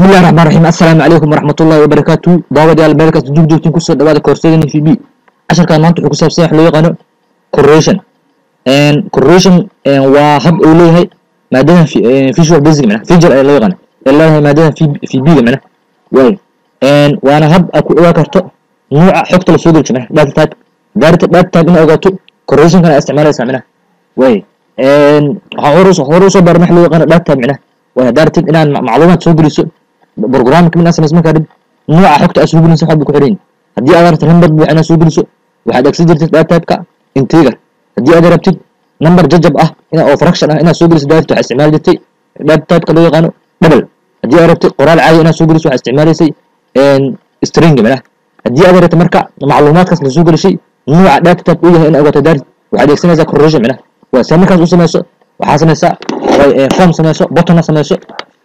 بسم الله الرحمن الرحيم السلام عليكم ورحمة الله وبركاته دعوة ديال الملكة جوج جوجتين كسر دعوة كورسين في بي عشان كان منطق كسر سيح لو يقانو correlation and correlation وهب أوليه مادة في شو بيزك منه في جرء لو يقانو الله مادة في بي منه واي and وأنا هب أكو واكرتو نوع حقت السوق منه دارت إنه أقطو correlation كان استعماله منه واي and هورس برمح لو يقانو دارت منه ودارت إن معلومات سوق السوق برنامج من الناس اسمه كارد نوع حقت اسلوب الناس حب كحرين هدي اقدر نمبر انا سوق السوق واحد اكسيدر تايبك انتجر هدي اقدر ابتدي نمبر ججب هنا او فراكشن هنا سوق السوق دايرته استعمال دتي تايبك لو يقانو دبل هدي اقدر ابتدي قرال عادي هنا سوق السوق استعمال سي ان سترينج معناه هدي اقدر اتمركع معلومات كاس سوق الشيء نوع داتا ويا هنا اقدر دار واحد يكسنا ذا كورجن معناه وسامي كاس وسميسو وحاسنسا فورم سميسو بوتون سميسو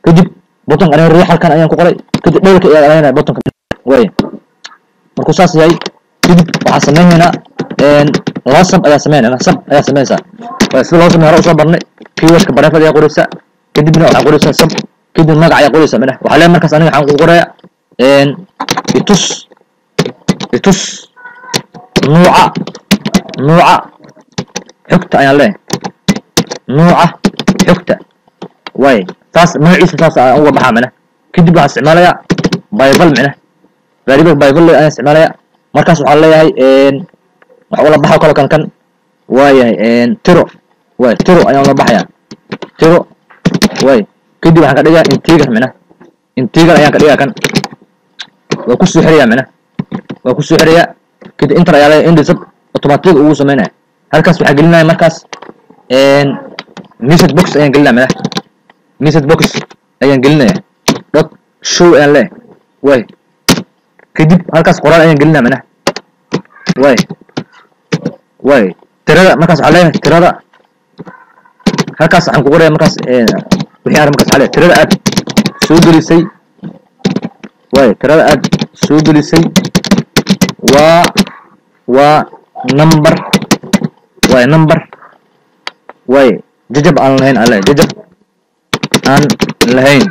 كدب بوتون أنا الريح كان أيام كقولي كده دولك يا أنا بوتون وين مركوساس جاي كده وحسمين هنا إن غصب أيا سمين أنا سب أيا سمين سا بس لو سمين رأسه برني في وش كبرنا فدي أقول سا كده بنا أقول سا سب كده ما قاعد يقول سا منه وحاليا مركز أنا عن قوريا إن يتوس نوع حكتة أيا له نوع حكتة وين تاس ما يعيش تاس أول بحامله كده بقى استعمالها بايبل منه غريب بايبل أنا استعمالها مركز وحلا هاي إن ولا بحا كله كان واي إن ترو أنا ولا بحيا ترو واي كده بقى كده انتيجر منه انتيجر أيام كده كان وكسر حرية منه وكسر حرية كده انتر على إند سب أوتوماتيك ووصل منه هالكاس بحق لنا مركز إن ميسج بوكس أيام قلنا منه ميسج بوكس أيان قلنا دوت شو أيان له واي كدب هالكاس قرآن أيان قلنا منه واي ترى مركز عليه ترى هالكاس عن قرآن مركز وحيار مركز عليه ترى أد سودري سي واي ترى أد سودري سي و نمبر واي ججب على الهين عليه ججب aan lahayn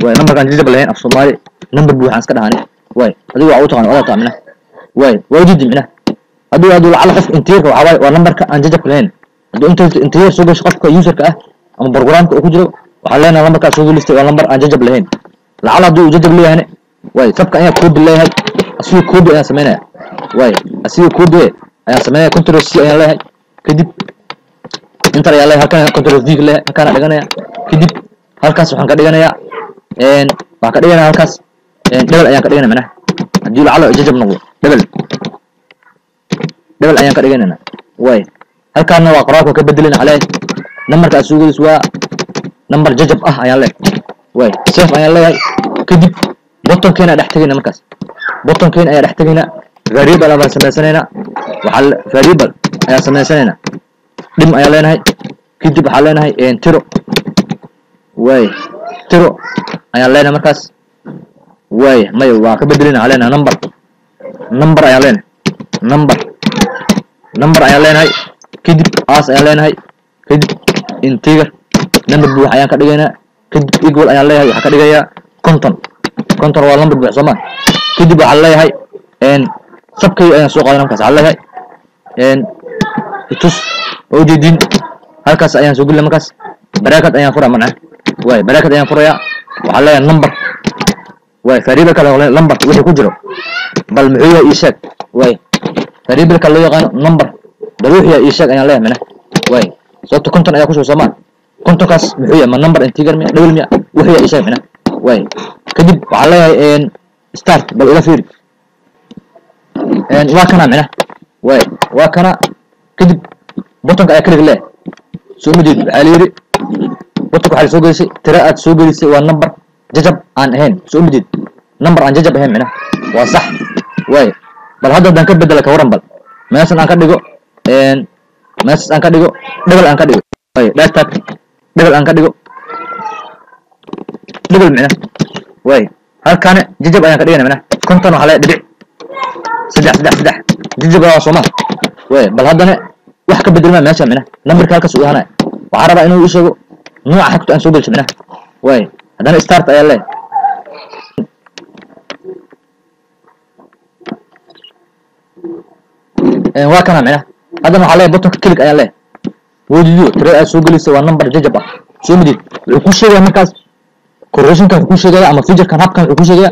way numberkan jijab lahayn af Soomaali number buu waxaan iska dhahanay way adigu waa u taqaan wada taamina way wajidi mina adigu lacala qof inteerka waxa waa numberka aan jijab lahayn haduu inteer soo gasho qofka userka ama programka uu ku jiro waxa leenahay numberka soo galistay waa number aan jijab lahayn lacala haduu jijab leeyahay way sabka ayaa code leeyahay asigu code ayaa sameynaya way asigu code ayaa sameynaya control c ayaa leeyahay kadib inta ayaa leeyahay halkan control v leeyahay halkan dhiganaya kadib halkaas waxaan ka dhiganayaa halkaas double ayaan ka dhiganaa macnaha hadii lacala jajab noqdo double ayaan ka dhiganaa way halkaana waa qoraalka ka bedelina calee numberka asuugiis waa number jajab ayaan leeyahay way save ayaan leeyahay kadib buttonkeena dhex tagayna markaas buttonkeena ayaa dhex tagayna variable ayaan sameysanaynaa waxa variable ayaan sameysanaynaa dim ayaan leenahay kadib waxaan leenahay tiro way tiro ayaa leenahay markaas way may waa ka bedelina علينا number ayaa leenahay number ayaa leenahay kadib as ayaa leenahay kadib integer number buu ayaan ka dhigaynaa kadib equal ayaa leeyahay waxa ka dhigayaa conton waa number buu Soomaali kadib waxa leeyahay sabkay ayaan soo qaadanaa markaas waxa leeyahay itus oodidin halkaas ayaan soo gelin markaas bracket ayaan furaa macna way bracket ayaan furaya waxa leeyahay number way variable kale oo number wixii ku jiro bal muxuu ii sheeg way variable kale loo yaqaan number bal wixii ii sheeg ayaan leeyahay macna way sababta conton ayaa ku soo Soomaali contonkaas muxuu yahay ma number integer mi double mi wixii ii sheeg macna way kadib waxa leeyahay start bal ila fiiri waa kana macna way waa kana kadib buttonka ayaa kaliya leeyahay soo midid waxa leeyahay buttonka waxa soo gelisay tira aad soo gelisay waa number jajab aan ahayn soo midid number aan jajab ahayn macna waa sax way bal hadda dan ka bedela ka waran bal meeshan aan ka dhigo double aan ka dhigo way data double aan ka dhigo double macna way halkaan jajab ayaan ka dhigana macna konton waxa la dhibic saddex jajab waa Soomaali way bal haddana wax ka bedelma meeshan macna numberka halkaas uu yahay waxa rabaa inuu ii sheego nooca xogta aan soo galshay macna way haddana start ayaa leeyahay waa kana macnaha haddana waxaa leeyahay buttonka click ayaa leeyahay wadiyo tire aad soo gelaysa waa number jajab ah soo midid wuxuu ku sheegaya markaas correlationkan wuxuu ku sheegaya ama featurekan habkan wuxuu ku sheegaya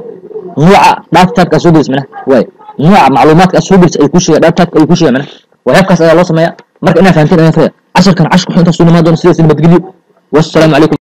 nooca data type ka soo gelaysa macnaha way nooca macluumaadka soo gelaysa ay ku sheegaya data type ay ku sheegaya macnaha waxyaabkaas ayaa loo sameeyaa marka inaad fahanteen ayaan filayaa casharkan cashku inta soo nimaado sidoo nabadgelyo wasalaamu calaykum